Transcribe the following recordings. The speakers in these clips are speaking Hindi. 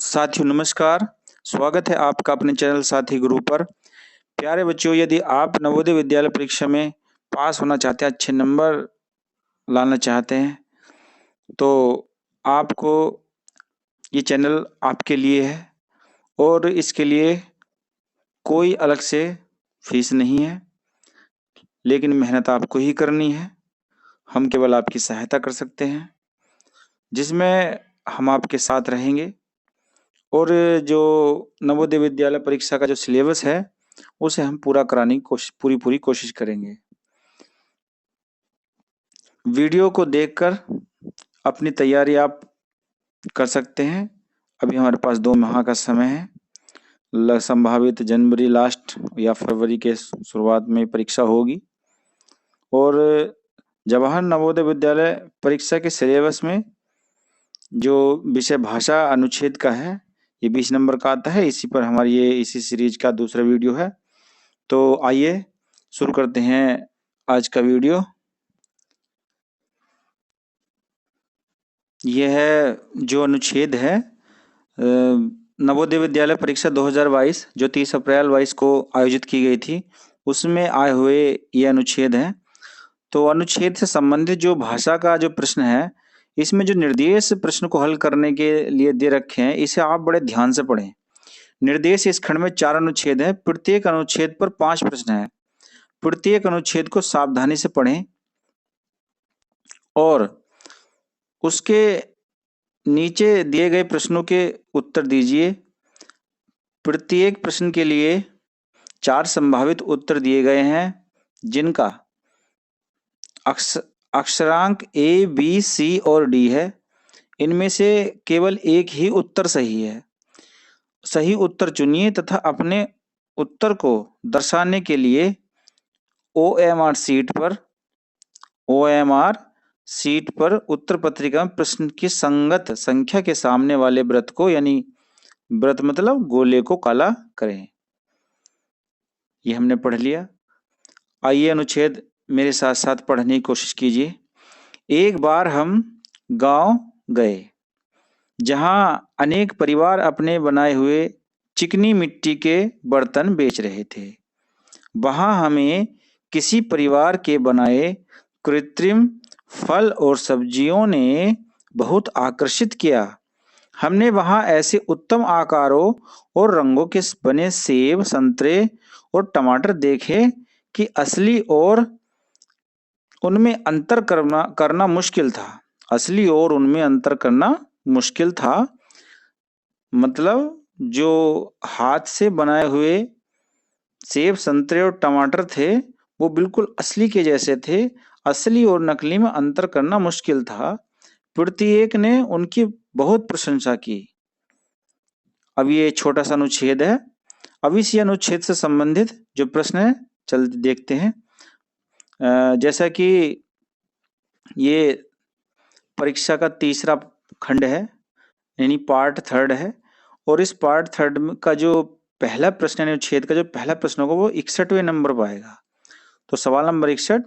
साथियों नमस्कार, स्वागत है आपका अपने चैनल साथी गुरु पर। प्यारे बच्चों, यदि आप नवोदय विद्यालय परीक्षा में पास होना चाहते हैं, अच्छे नंबर लाना चाहते हैं, तो आपको ये चैनल आपके लिए है और इसके लिए कोई अलग से फीस नहीं है, लेकिन मेहनत आपको ही करनी है। हम केवल आपकी सहायता कर सकते हैं, जिसमें हम आपके साथ रहेंगे और जो नवोदय विद्यालय परीक्षा का जो सिलेबस है उसे हम पूरा कराने की पूरी कोशिश करेंगे। वीडियो को देखकर अपनी तैयारी आप कर सकते हैं। अभी हमारे पास 2 माह का समय है। संभावित जनवरी लास्ट या फरवरी के शुरुआत में परीक्षा होगी और जवाहर नवोदय विद्यालय परीक्षा के सिलेबस में जो विषय भाषा अनुच्छेद का है, ये 20 नंबर का आता है। इसी पर हमारी इसी सीरीज का दूसरा वीडियो है। तो आइए शुरू करते हैं आज का वीडियो। यह है जो अनुच्छेद है नवोदय विद्यालय परीक्षा 2022 जो 30 अप्रैल 22 को आयोजित की गई थी, उसमें आए हुए ये अनुच्छेद है। तो अनुच्छेद से संबंधित जो भाषा का जो प्रश्न है, इसमें जो निर्देश प्रश्न को हल करने के लिए दे रखे हैं, इसे आप बड़े ध्यान से पढ़ें। निर्देश इस खंड में 4 अनुच्छेद है। प्रत्येक अनुच्छेद पर 5 प्रश्न है। प्रत्येक अनुच्छेद को सावधानी से पढ़ें और उसके नीचे दिए गए प्रश्नों के उत्तर दीजिए। प्रत्येक प्रश्न के लिए 4 संभावित उत्तर दिए गए हैं, जिनका अक्षरांक ए, बी, सी और डी है। इनमें से केवल एक ही उत्तर सही है। सही उत्तर चुनिए तथा अपने उत्तर को दर्शाने के लिए OMR सीट पर उत्तर पत्रिका में प्रश्न की संगत संख्या के सामने वाले वृत्त को, यानी वृत्त मतलब गोले को, काला करें। ये हमने पढ़ लिया। आइए अनुच्छेद मेरे साथ साथ पढ़ने की कोशिश कीजिए। एक बार हम गांव गए जहां अनेक परिवार अपने बनाए हुए चिकनी मिट्टी के बर्तन बेच रहे थे। वहां हमें किसी परिवार के बनाए कृत्रिम फल और सब्जियों ने बहुत आकर्षित किया। हमने वहां ऐसे उत्तम आकारों और रंगों के बने सेब, संतरे और टमाटर देखे कि असली और उनमें अंतर करना मुश्किल था। असली और उनमें अंतर करना मुश्किल था मतलब जो हाथ से बनाए हुए सेब, संतरे और टमाटर थे, वो बिल्कुल असली के जैसे थे। असली और नकली में अंतर करना मुश्किल था। प्रत्येक ने उनकी बहुत प्रशंसा की। अब ये छोटा सा अनुच्छेद है। अब इसी अनुच्छेद से संबंधित जो प्रश्न है, चल देखते हैं। जैसा कि ये परीक्षा का तीसरा खंड है, यानी पार्ट 3 है, और इस पार्ट 3 का जो पहला प्रश्न है, अनुच्छेद का जो पहला प्रश्न होगा, वो 61वें नंबर पर आएगा। तो सवाल नंबर 61,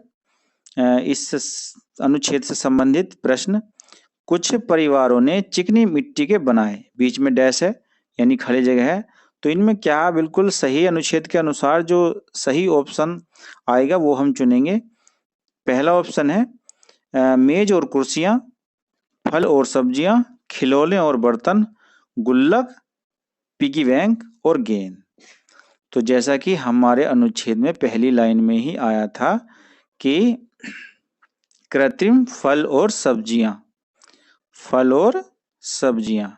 इस अनुच्छेद से संबंधित प्रश्न। कुछ परिवारों ने चिकनी मिट्टी के बनाए, बीच में डैश है यानी खाली जगह है। तो इनमें क्या बिल्कुल सही अनुच्छेद के अनुसार जो सही ऑप्शन आएगा वो हम चुनेंगे। पहला ऑप्शन है मेज और कुर्सियां, फल और सब्जियां, खिलौने और बर्तन, गुल्लक, पिगी बैंक और गेंद। तो जैसा कि हमारे अनुच्छेद में पहली लाइन में ही आया था कि कृत्रिम फल और सब्जियां, फल और सब्जियां।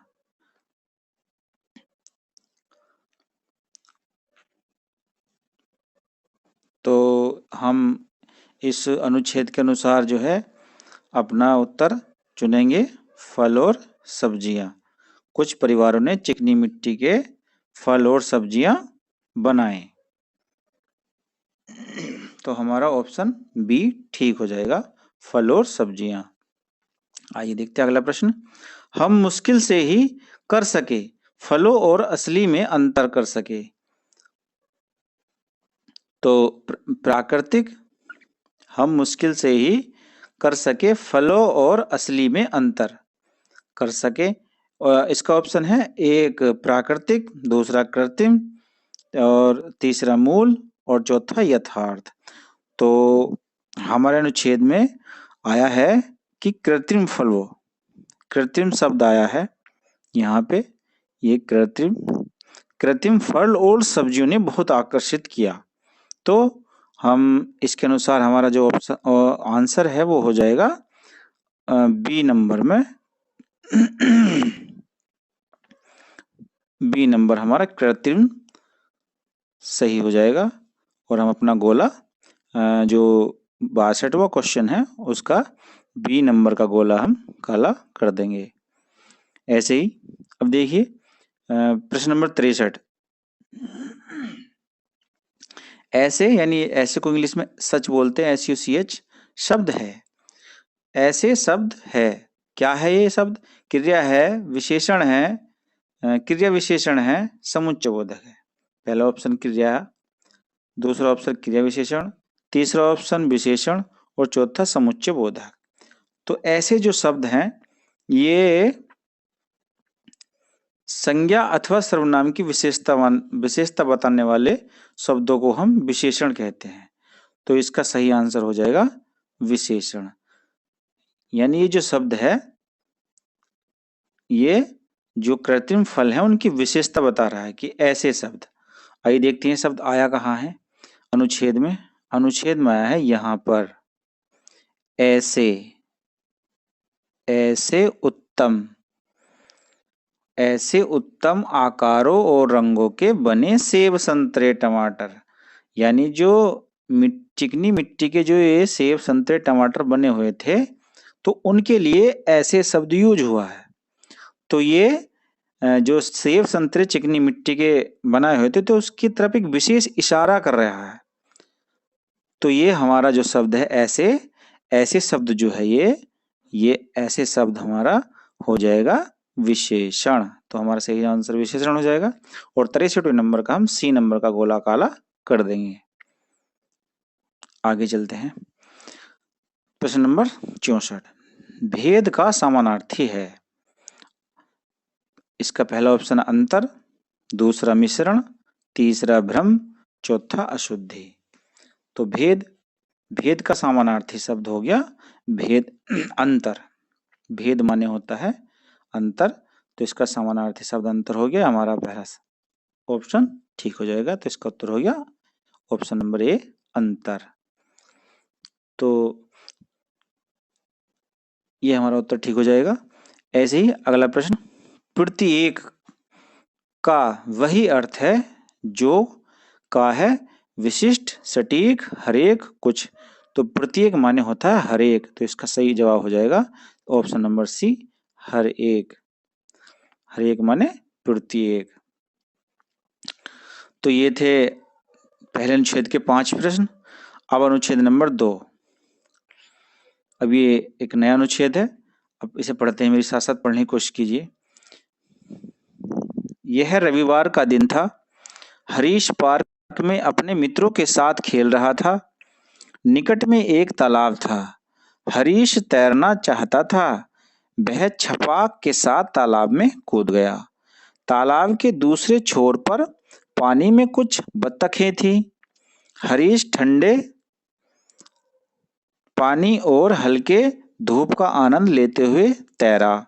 तो हम इस अनुच्छेद के अनुसार जो है अपना उत्तर चुनेंगे, फल और सब्जियां। कुछ परिवारों ने चिकनी मिट्टी के फल और सब्जियां बनाए। तो हमारा ऑप्शन बी ठीक हो जाएगा, फल और सब्जियां। आइए देखते हैं अगला प्रश्न। हम मुश्किल से ही कर सके फलों और असली में अंतर कर सके। तो प्राकृतिक, हम मुश्किल से ही कर सके फलों और असली में अंतर कर सके। इसका ऑप्शन है एक प्राकृतिक, दूसरा कृत्रिम और तीसरा मूल और चौथा यथार्थ। तो हमारे अनुच्छेद में आया है कि कृत्रिम फल, वो कृत्रिम शब्द आया है यहाँ पे। ये कृत्रिम फल और सब्जियों ने बहुत आकर्षित किया। तो हम इसके अनुसार हमारा जो ऑप्शन आंसर है वो हो जाएगा बी नंबर में। बी नंबर हमारा कृत्रिम सही हो जाएगा। और हम अपना गोला जो 62वां क्वेश्चन है उसका बी नंबर का गोला हम काला कर देंगे। ऐसे ही अब देखिए प्रश्न नंबर 63। ऐसे यानी ऐसे को इंग्लिश में सच बोलते हैं, SUCH शब्द है। ऐसे शब्द है, क्या है ये शब्द? क्रिया है, विशेषण है, क्रिया विशेषण है, समुच्चय बोधक है। पहला ऑप्शन क्रिया, दूसरा ऑप्शन क्रिया विशेषण, तीसरा ऑप्शन विशेषण और चौथा समुच्चय बोधक। तो ऐसे जो शब्द हैं ये संज्ञा अथवा सर्वनाम की विशेषता बताने वाले शब्दों को हम विशेषण कहते हैं। तो इसका सही आंसर हो जाएगा विशेषण। यानी ये जो शब्द है ये जो कृत्रिम फल है उनकी विशेषता बता रहा है कि ऐसे शब्द। आइए देखते हैं शब्द आया कहाँ है अनुच्छेद में। अनुच्छेद में आया है यहाँ पर, ऐसे, ऐसे उत्तम, ऐसे उत्तम आकारों और रंगों के बने सेब, संतरे, टमाटर। यानी जो चिकनी मिट्टी के जो ये सेब, संतरे, टमाटर बने हुए थे तो उनके लिए ऐसे शब्द यूज हुआ है। तो ये जो सेब, संतरे चिकनी मिट्टी के बनाए हुए थे तो उसकी तरफ एक विशेष इशारा कर रहा है। तो ये हमारा जो शब्द है ऐसे, ऐसे शब्द जो है ये ऐसे शब्द हमारा हो जाएगा विशेषण। तो हमारा सही आंसर विशेषण हो जाएगा। और 63 नंबर का हम सी नंबर का गोला काला कर देंगे। आगे चलते हैं। प्रश्न नंबर 64 भेद का समानार्थी है। इसका पहला ऑप्शन अंतर, दूसरा मिश्रण, तीसरा भ्रम, चौथा अशुद्धि। तो भेद का समानार्थी शब्द हो गया भेद, अंतर। भेद माने होता है अंतर, तो इसका समानार्थी शब्द अंतर हो गया। हमारा पहला ऑप्शन ठीक हो जाएगा। तो इसका उत्तर हो गया ऑप्शन नंबर ए, अंतर। तो ये हमारा उत्तर ठीक हो जाएगा। ऐसे ही अगला प्रश्न, प्रत्येक का वही अर्थ है जो का है विशिष्ट, सटीक, हरेक, कुछ। तो प्रत्येक माने होता है हरेक। तो इसका सही जवाब हो जाएगा ऑप्शन नंबर सी, हर एक। हर एक माने प्रत्येक। तो ये थे पहले अनुच्छेद के 5 प्रश्न। अब अनुच्छेद नंबर 2। अब ये एक नया अनुच्छेद है, अब इसे पढ़ते हैं, मेरे साथ साथ पढ़ने की कोशिश कीजिए। यह रविवार का दिन था। हरीश पार्क में अपने मित्रों के साथ खेल रहा था। निकट में एक तालाब था। हरीश तैरना चाहता था। वह छपाक के साथ तालाब में कूद गया। तालाब के दूसरे छोर पर पानी में कुछ बत्तखें थीं। हरीश ठंडे पानी और हल्के धूप का आनंद लेते हुए तैरा।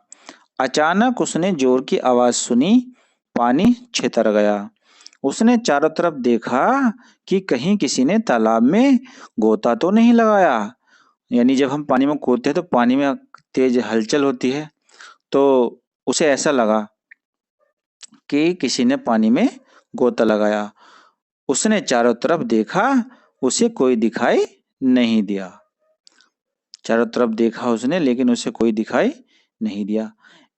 अचानक उसने जोर की आवाज सुनी। पानी छितर गया। उसने चारों तरफ देखा कि कहीं किसी ने तालाब में गोता तो नहीं लगाया। यानी जब हम पानी में कूदते हैं तो पानी में तेज हलचल होती है, तो उसे ऐसा लगा कि किसी ने पानी में गोता लगाया। उसने चारों तरफ देखा, उसे कोई दिखाई नहीं दिया। चारों तरफ देखा उसने, लेकिन उसे कोई दिखाई नहीं दिया।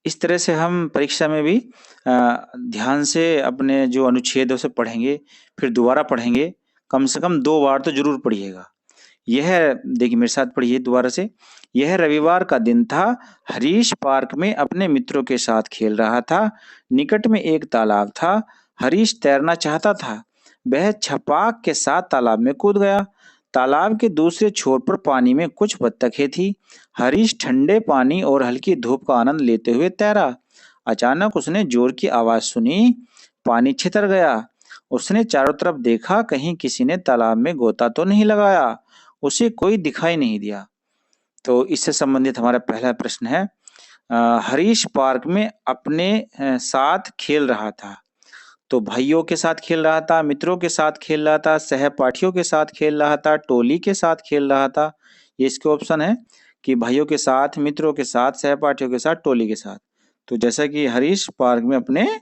इस तरह से हम परीक्षा में भी ध्यान से अपने जो अनुच्छेद है उसे पढ़ेंगे, फिर दोबारा पढ़ेंगे। कम से कम 2 बार तो जरूर पढ़िएगा। यह देखिए, मेरे साथ पढ़िए दोबारा से। यह रविवार का दिन था। हरीश पार्क में अपने मित्रों के साथ खेल रहा था। निकट में एक तालाब था। हरीश तैरना चाहता था। वह छपाक के साथ तालाब में कूद गया। तालाब के दूसरे छोर पर पानी में कुछ बत्तखें थी। हरीश ठंडे पानी और हल्की धूप का आनंद लेते हुए तैरा। अचानक उसने जोर की आवाज सुनी, पानी छितर गया। उसने चारों तरफ देखा, कहीं किसी ने तालाब में गोता तो नहीं लगाया। उसे कोई दिखाई नहीं दिया। तो इससे संबंधित हमारा पहला प्रश्न है, हरीश पार्क में अपने साथ खेल रहा था। तो भाइयों के साथ खेल रहा था, मित्रों के साथ खेल रहा था, सहपाठियों के साथ खेल रहा था, टोली के साथ खेल रहा था। ये इसके ऑप्शन है कि भाइयों के साथ, मित्रों के साथ, सहपाठियों के साथ, टोली के साथ। तो जैसा कि हरीश पार्क में अपने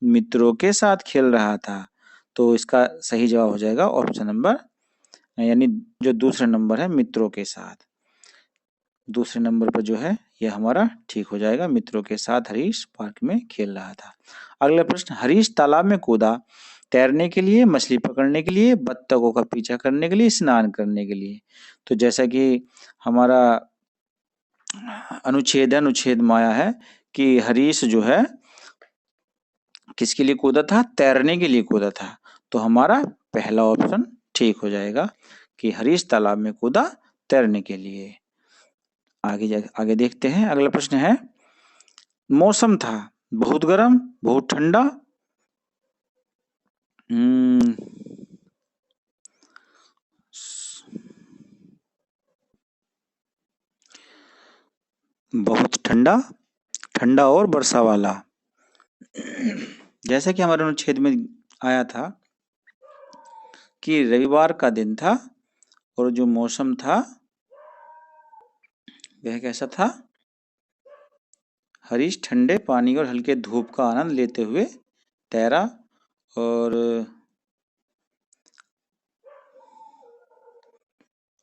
मित्रों के साथ खेल रहा था, तो इसका सही जवाब हो जाएगा ऑप्शन नंबर, यानी जो दूसरा नंबर है, मित्रों के साथ। दूसरे नंबर पर जो है यह हमारा ठीक हो जाएगा, मित्रों के साथ हरीश पार्क में खेल रहा था। अगला प्रश्न, हरीश तालाब में कूदा तैरने के लिए, मछली पकड़ने के लिए, बत्तखों का पीछा करने के लिए, स्नान करने के लिए। तो जैसा कि हमारा अनुच्छेद माया है कि हरीश जो है किसके लिए कूदा था, तैरने के लिए कूदा था। तो हमारा पहला ऑप्शन ठीक हो जाएगा कि हरीश तालाब में कूदा तैरने के लिए। आगे देखते हैं। अगला प्रश्न है, मौसम था बहुत गर्म, बहुत ठंडा, बहुत ठंडा, ठंडा और वर्षा वाला। जैसा कि हमारे अनुच्छेद में आया था कि रविवार का दिन था और जो मौसम था वह कैसा था, हरीश ठंडे पानी और हल्के धूप का आनंद लेते हुए तैरा और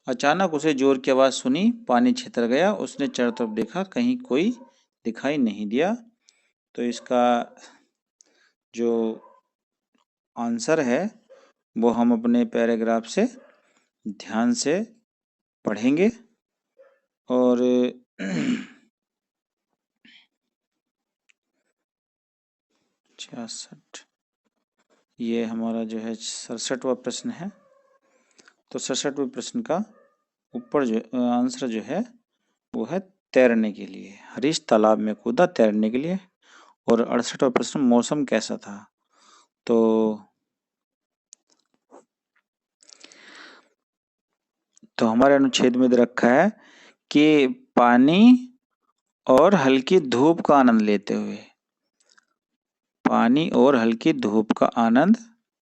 अचानक उसे जोर की आवाज सुनी, पानी छितर गया। उसने चारों तरफ देखा, कहीं कोई दिखाई नहीं दिया। तो इसका जो आंसर है वो हम अपने पैराग्राफ से ध्यान से पढ़ेंगे और 66 ये हमारा जो है 67वां प्रश्न है। तो 67वें प्रश्न का ऊपर जो आंसर जो है वो है तैरने के लिए। हरीश तालाब में कूदा तैरने के लिए। और 68वां प्रश्न, मौसम कैसा था। तो हमारे अनुच्छेद में दे रखा है कि पानी और हल्की धूप का आनंद लेते हुए, पानी और हल्की धूप का आनंद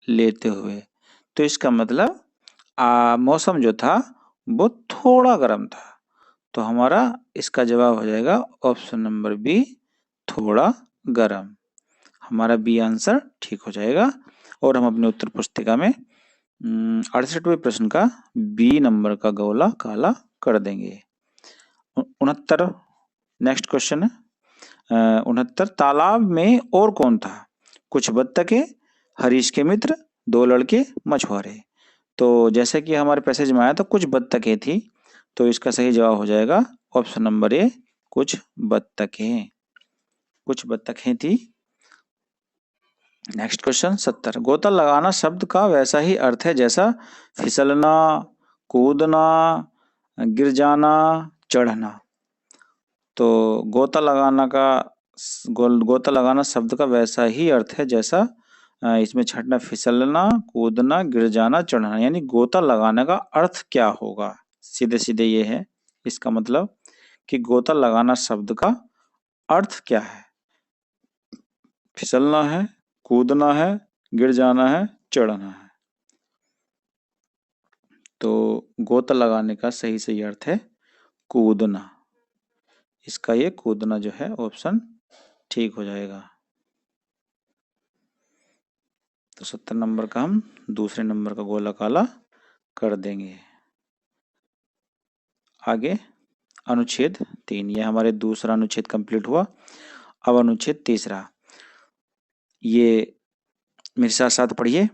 लेते हुए। तो इसका मतलब मौसम जो था वो थोड़ा गर्म था। तो हमारा इसका जवाब हो जाएगा ऑप्शन नंबर बी, थोड़ा गर्म। हमारा बी आंसर ठीक हो जाएगा और हम अपने उत्तर पुस्तिका में 68वें प्रश्न का बी नंबर का गोला काला कर देंगे। 69 नेक्स्ट क्वेश्चन है। 69, तालाब में और कौन था। कुछ बत्तखें, हरीश के मित्र, दो लड़के, मछुआरे। तो जैसे कि हमारे पैसेज में आया तो कुछ बत्तखें थी। तो इसका सही जवाब हो जाएगा ऑप्शन नंबर ए, कुछ बत्तखें। कुछ बत्तखें थी। नेक्स्ट क्वेश्चन 70, गोता लगाना शब्द का वैसा ही अर्थ है जैसा फिसलना, कूदना, गिर जाना, चढ़ना। तो गोता लगाना शब्द का वैसा ही अर्थ है जैसा इसमें छटना, फिसलना, कूदना, गिर जाना, चढ़ना। यानी गोता लगाने का अर्थ क्या होगा, सीधे सीधे ये है इसका मतलब कि गोता लगाना शब्द का अर्थ क्या है। फिसलना है, कूदना है, गिर जाना है, चढ़ना है। तो गोता लगाने का सही अर्थ है कूदना। इसका ये कूदना जो है ऑप्शन ठीक हो जाएगा। तो 70 नंबर का हम दूसरे नंबर का गोला काला कर देंगे। आगे अनुच्छेद 3, ये हमारे दूसरा अनुच्छेद कंप्लीट हुआ। अब अनुच्छेद तीसरा, ये मेरे साथ साथ पढ़िए।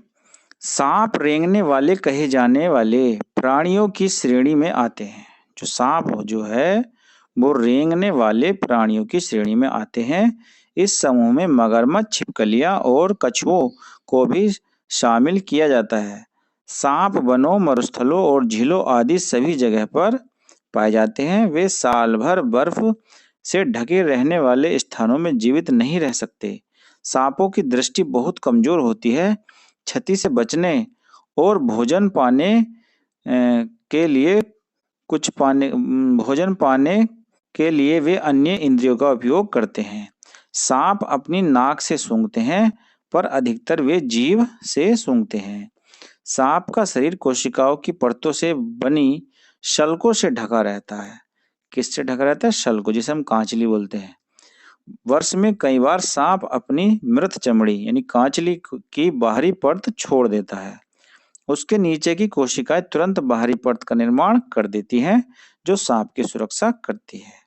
सांप रेंगने वाले कहे जाने वाले प्राणियों की श्रेणी में आते हैं। जो सांप जो है वो रेंगने वाले प्राणियों की श्रेणी में आते हैं। इस समूह में मगरमच्छ, छिपकलियां और कछुओं को भी शामिल किया जाता है। सांप वनों, मरुस्थलों और झीलों आदि सभी जगह पर पाए जाते हैं। वे साल भर बर्फ से ढके रहने वाले स्थानों में जीवित नहीं रह सकते। सांपों की दृष्टि बहुत कमजोर होती है। क्षति से बचने और भोजन पाने के लिए भोजन पाने के लिए वे अन्य इंद्रियों का उपयोग करते हैं। सांप अपनी नाक से सूंघते हैं, पर अधिकतर वे जीभ से सूंघते हैं। सांप का शरीर कोशिकाओं की परतों से बनी शल्कों से ढका रहता है। किससे ढका रहता है? शल्कों, जिसे हम कांचली बोलते हैं। वर्ष में कई बार सांप अपनी मृत चमड़ी यानी कांचली की बाहरी परत छोड़ देता है। उसके नीचे की कोशिकाएं तुरंत बाहरी परत का निर्माण कर देती हैं, जो सांप की सुरक्षा करती है।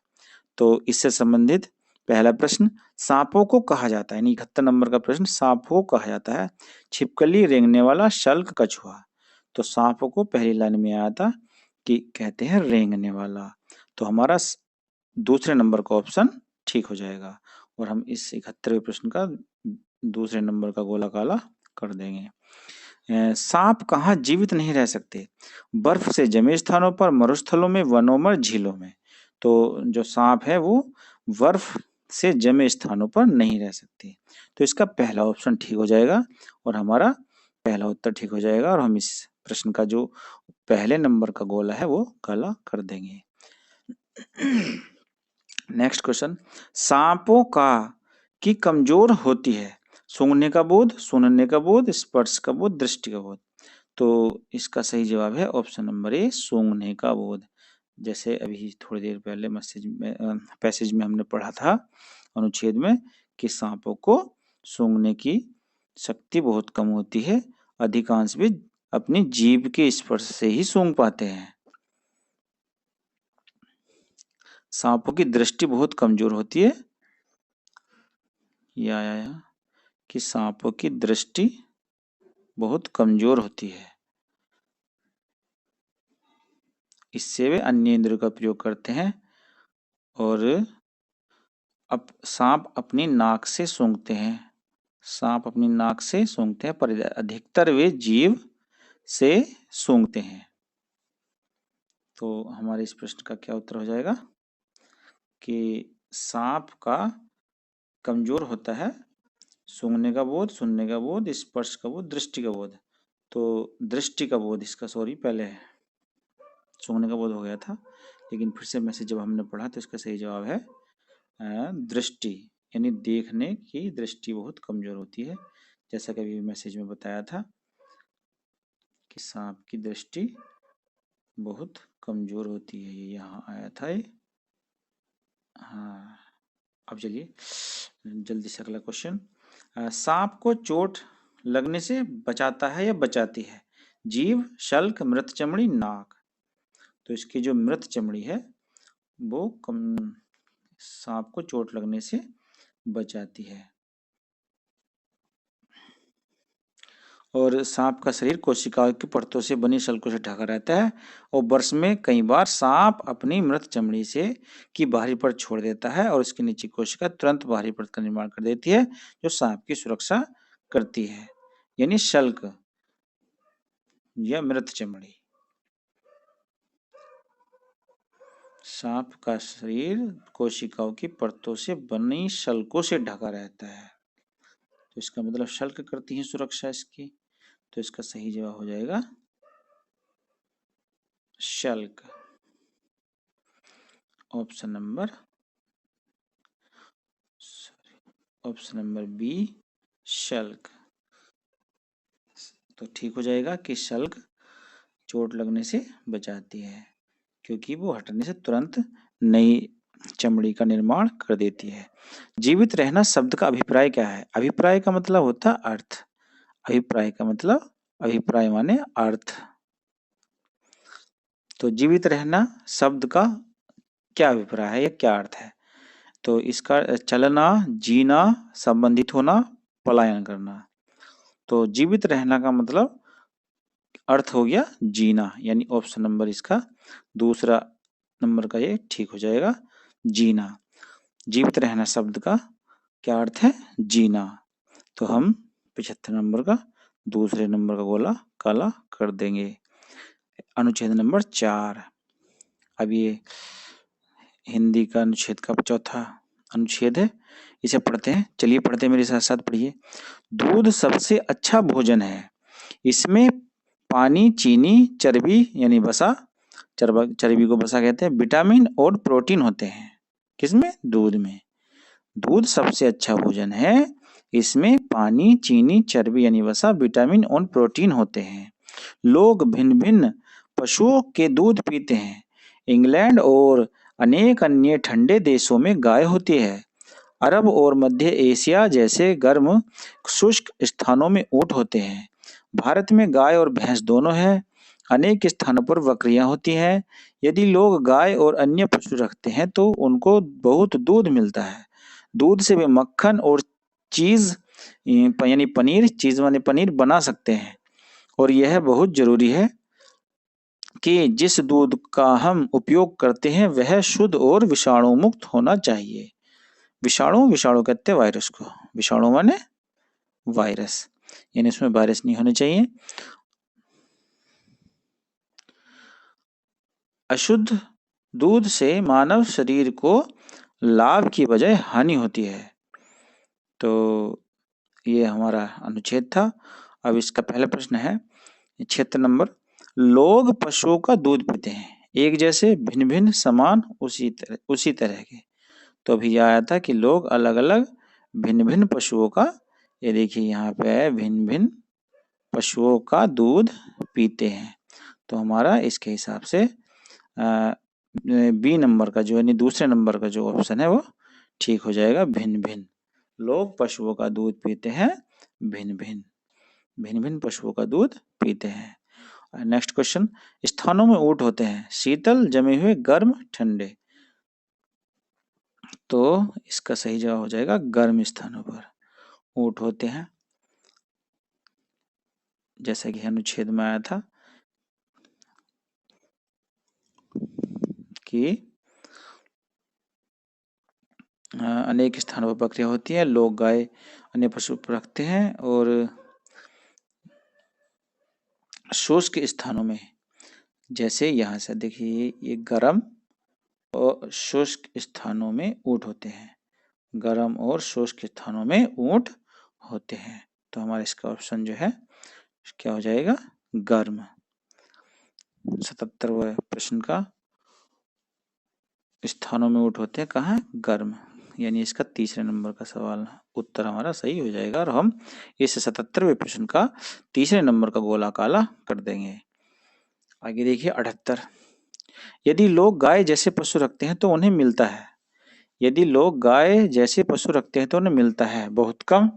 तो इससे संबंधित पहला प्रश्न, सांपों को कहा जाता है, 71 नंबर का प्रश्न, सांपों को कहा जाता है छिपकली रेंगने वाला शल्क कछुआ। तो सांपों को पहली लाइन में आया था कि कहते हैं रेंगने वाला। तो हमारा दूसरे नंबर का ऑप्शन ठीक हो जाएगा और हम इस 71वें प्रश्न का दूसरे नंबर का गोला काला कर देंगे। सांप कहाँ जीवित नहीं रह सकते? बर्फ से जमे स्थानों पर, मरुस्थलों में, वनों में, झीलों में। तो जो सांप है वो बर्फ से जमे स्थानों पर नहीं रह सकते। तो इसका पहला ऑप्शन ठीक हो जाएगा और हमारा पहला उत्तर ठीक हो जाएगा और हम इस प्रश्न का जो पहले नंबर का गोला है वो काला कर देंगे। नेक्स्ट क्वेश्चन, सांपों का की कमजोर होती है सूंघने का बोध, सुनने का बोध, स्पर्श का बोध, दृष्टि का बोध। तो इसका सही जवाब है ऑप्शन नंबर ए, सूंघने का बोध। जैसे अभी थोड़ी देर पहले पैसेज में हमने पढ़ा था अनुच्छेद में कि सांपों को सूंघने की शक्ति बहुत कम होती है, अधिकांश भी अपनी जीभ के स्पर्श से ही सूंघ पाते हैं। सांपों की दृष्टि बहुत कमजोर होती है या कि सांपों की दृष्टि बहुत कमजोर होती है, इससे वे अन्य इंद्रियों का प्रयोग करते हैं और अब सांप अपनी नाक से सूंघते हैं। सांप अपनी नाक से सूंघते हैं, पर अधिकतर वे जीभ से सूंघते हैं। तो हमारे इस प्रश्न का क्या उत्तर हो जाएगा कि सांप का कमजोर होता है सूंघने का बोध, सुनने का बोध, स्पर्श का बोध, दृष्टि का बोध। तो दृष्टि का बोध इसका, सॉरी, पहले सूंघने का बोध हो गया था, लेकिन फिर से मैसेज जब हमने पढ़ा तो इसका सही जवाब है दृष्टि, यानी देखने की दृष्टि बहुत कमजोर होती है। जैसा कि अभी मैसेज में बताया था कि सांप की दृष्टि बहुत कमजोर होती है, ये यहाँ आया था ये। हाँ, अब चलिए जल्दी से अगला क्वेश्चन, सांप को चोट लगने से बचाता है या बचाती है? जीभ, शल्क, मृत चमड़ी, नाक। तो इसकी जो मृत चमड़ी है वो सांप को चोट लगने से बचाती है। और सांप का शरीर कोशिकाओं की परतों से बनी शल्कों से ढका रहता है और वर्ष में कई बार सांप अपनी मृत चमड़ी से की बाहरी परत छोड़ देता है और उसके नीचे कोशिका तुरंत बाहरी परत का निर्माण कर देती है, जो सांप की सुरक्षा करती है, यानी शल्क या मृत चमड़ी। सांप का शरीर कोशिकाओं की परतों से बनी शल्कों से ढका रहता है, तो इसका मतलब शल्क करती है सुरक्षा इसकी। तो इसका सही जवाब हो जाएगा शल्क, ऑप्शन नंबर बी, शल्क। तो ठीक हो जाएगा कि शल्क चोट लगने से बचाती है, क्योंकि वो हटने से तुरंत नई चमड़ी का निर्माण कर देती है। जीवित रहना शब्द का अभिप्राय क्या है? अभिप्राय का मतलब होता है अर्थ। अभिप्राय का मतलब, अभिप्राय माने अर्थ। तो जीवित रहना शब्द का क्या अभिप्राय है या क्या अर्थ है? तो इसका चलना, जीना, संबंधित होना, पलायन करना। तो जीवित रहना का मतलब अर्थ हो गया जीना, यानी ऑप्शन नंबर इसका दूसरा नंबर का ये ठीक हो जाएगा, जीना। जीवित रहना शब्द का क्या अर्थ है? जीना। तो हम 75 नंबर का दूसरे नंबर का गोला काला कर देंगे। अनुच्छेद नंबर 4, अब ये हिंदी का अनुच्छेद का चौथा अनुच्छेद है, इसे पढ़ते हैं। चलिए पढ़ते हैं, मेरे साथ साथ पढ़िए। दूध सबसे अच्छा भोजन है, इसमें पानी, चीनी, चर्बी यानी वसा, चर्बी को वसा कहते हैं, विटामिन और प्रोटीन होते हैं। किसमें? दूध में। दूध सबसे अच्छा भोजन है, इसमें पानी, चीनी, चर्बी यानी वसा, विटामिन और प्रोटीन होते हैं। लोग भिन्न भिन्न पशुओं के दूध पीते हैं। इंग्लैंड और अनेक अन्य ठंडे देशों में गाय होती है। अरब और मध्य एशिया जैसे गर्म शुष्क स्थानों में ऊंट होते हैं। भारत में गाय और भैंस दोनों हैं। अनेक स्थानों पर बकरियां होती हैं। यदि लोग गाय और अन्य पशु रखते हैं तो उनको बहुत दूध मिलता है। दूध से वे मक्खन और चीज यानी पनीर, चीज माने पनीर बना सकते हैं। और यह बहुत जरूरी है कि जिस दूध का हम उपयोग करते हैं वह शुद्ध और विषाणु मुक्त होना चाहिए। विषाणु कहते हैं वायरस को। विषाणु माने वायरस, यानी इसमें वायरस नहीं होने चाहिए। अशुद्ध दूध से मानव शरीर को लाभ की बजाय हानि होती है। तो ये हमारा अनुच्छेद था। अब इसका पहला प्रश्न है, क्षेत्र नंबर। लोग पशुओं का दूध पीते हैं, एक जैसे, भिन्न भिन्न, समान, उसी तरह के। तो अभी आया था कि लोग अलग अलग भिन्न भिन्न पशुओं का, ये देखिए यहाँ पे है, भिन्न भिन्न पशुओं का दूध पीते हैं। तो हमारा इसके हिसाब से बी नंबर का जो यानी दूसरे नंबर का जो ऑप्शन है वो ठीक हो जाएगा, भिन्न भिन्न। लोग पशुओं का दूध पीते हैं, भिन्न भिन्न, भिन्न भिन्न पशुओं का दूध पीते हैं। नेक्स्ट क्वेश्चन, स्थानों में ऊंट होते हैं, शीतल, जमे हुए, गर्म, ठंडे। तो इसका सही जवाब हो जाएगा गर्म स्थानों पर ऊंट होते हैं, जैसा कि अनुच्छेद में आया था कि अनेक स्थानों पर बकरियां होती हैं, लोग गाय अन्य पशु रखते हैं, और शुष्क स्थानों में, जैसे यहाँ से देखिए ये गर्म और शुष्क स्थानों में ऊंट होते हैं, गर्म और शुष्क स्थानों में ऊंट होते हैं। तो हमारा इसका ऑप्शन जो है क्या हो जाएगा, गर्म। 77वें प्रश्न का, स्थानों में ऊंट होते हैं, कहाँ? गर्म, यानी इसका तीसरे नंबर का सवाल उत्तर हमारा सही हो जाएगा, और हम इस 77वें प्रश्न का तीसरे नंबर का गोला काला कर देंगे। आगे देखिए 78, यदि लोग गाय जैसे पशु रखते हैं तो उन्हें मिलता है, यदि लोग गाय जैसे पशु रखते हैं तो उन्हें मिलता है बहुत कम,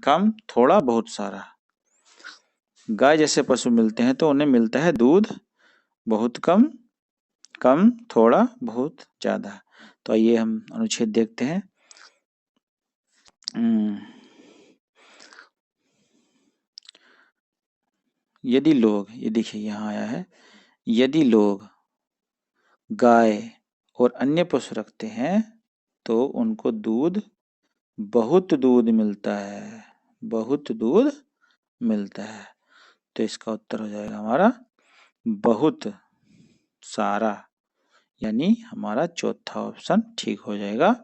कम, थोड़ा, बहुत सारा। गाय जैसे पशु मिलते हैं तो उन्हें मिलता है दूध बहुत कम, कम, थोड़ा, बहुत ज्यादा। तो आइए हम अनुच्छेद देखते हैं। यदि लोग, ये देखिए यहाँ आया है, यदि लोग गाय और अन्य पशु रखते हैं तो उनको दूध, बहुत दूध मिलता है, बहुत दूध मिलता है। तो इसका उत्तर हो जाएगा हमारा बहुत सारा, यानी हमारा चौथा ऑप्शन ठीक हो जाएगा,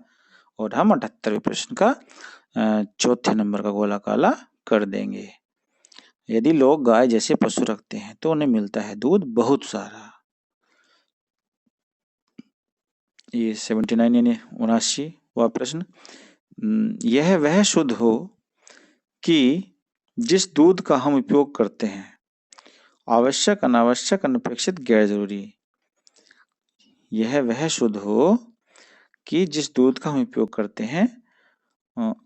और हम 78वें प्रश्न का चौथे नंबर का गोला काला कर देंगे। यदि लोग गाय जैसे पशु रखते हैं तो उन्हें मिलता है दूध बहुत सारा। ये 79 यानी 79वां प्रश्न, यह वह शुद्ध हो कि जिस दूध का हम उपयोग करते हैं, आवश्यक, अनावश्यक, अनपेक्षित, गैर जरूरी। यह वह शुद्ध हो कि जिस दूध का हम उपयोग करते हैं,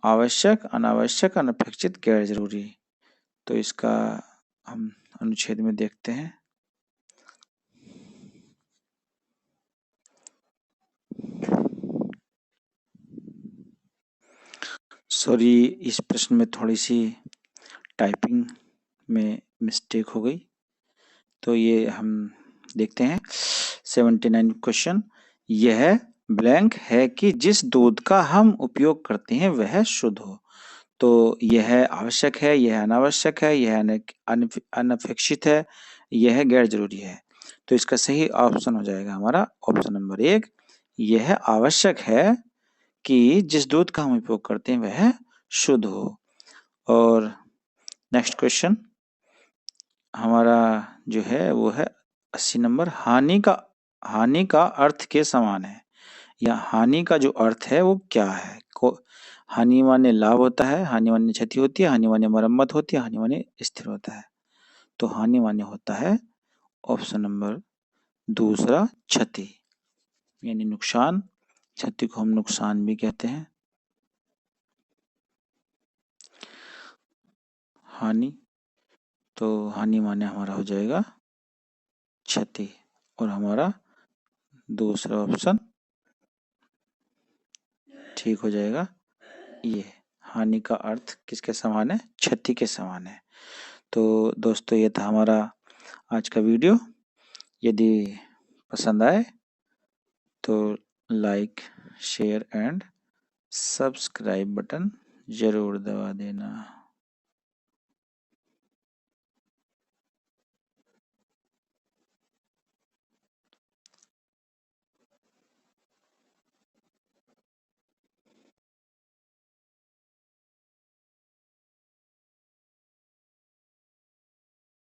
आवश्यक, अनावश्यक, अनपेक्षित, गैर जरूरी। तो इसका हम अनुच्छेद में देखते हैं। सॉरी, इस प्रश्न में थोड़ी सी टाइपिंग में मिस्टेक हो गई, तो ये हम देखते हैं 79 क्वेश्चन। यह ब्लैंक है कि जिस दूध का हम उपयोग करते हैं वह शुद्ध हो। तो यह आवश्यक है, यह अनावश्यक है, यह अनपेक्षित है, यह गैर जरूरी है। तो इसका सही ऑप्शन हो जाएगा हमारा ऑप्शन नंबर 1, यह आवश्यक है कि जिस दूध का हम उपयोग करते हैं वह शुद्ध हो। और नेक्स्ट क्वेश्चन हमारा जो है वो है 80 नंबर। हानि का अर्थ के समान है, या हानि का जो अर्थ है वो क्या है? हानि माने लाभ होता है, हानि माने क्षति होती है, हानि माने मरम्मत होती है, हानि माने स्थिर होता है। तो हानि माने होता है ऑप्शन नंबर दूसरा क्षति, यानी नुकसान। क्षति को हम नुकसान भी कहते हैं। हानि, तो हानि माने हमारा हो जाएगा क्षति, और हमारा दूसरा ऑप्शन ठीक हो जाएगा। ये हानि का अर्थ किसके समान है? क्षति के समान है। तो दोस्तों ये था हमारा आज का वीडियो। यदि पसंद आए तो like, share and subscribe button जरूर दबा देना।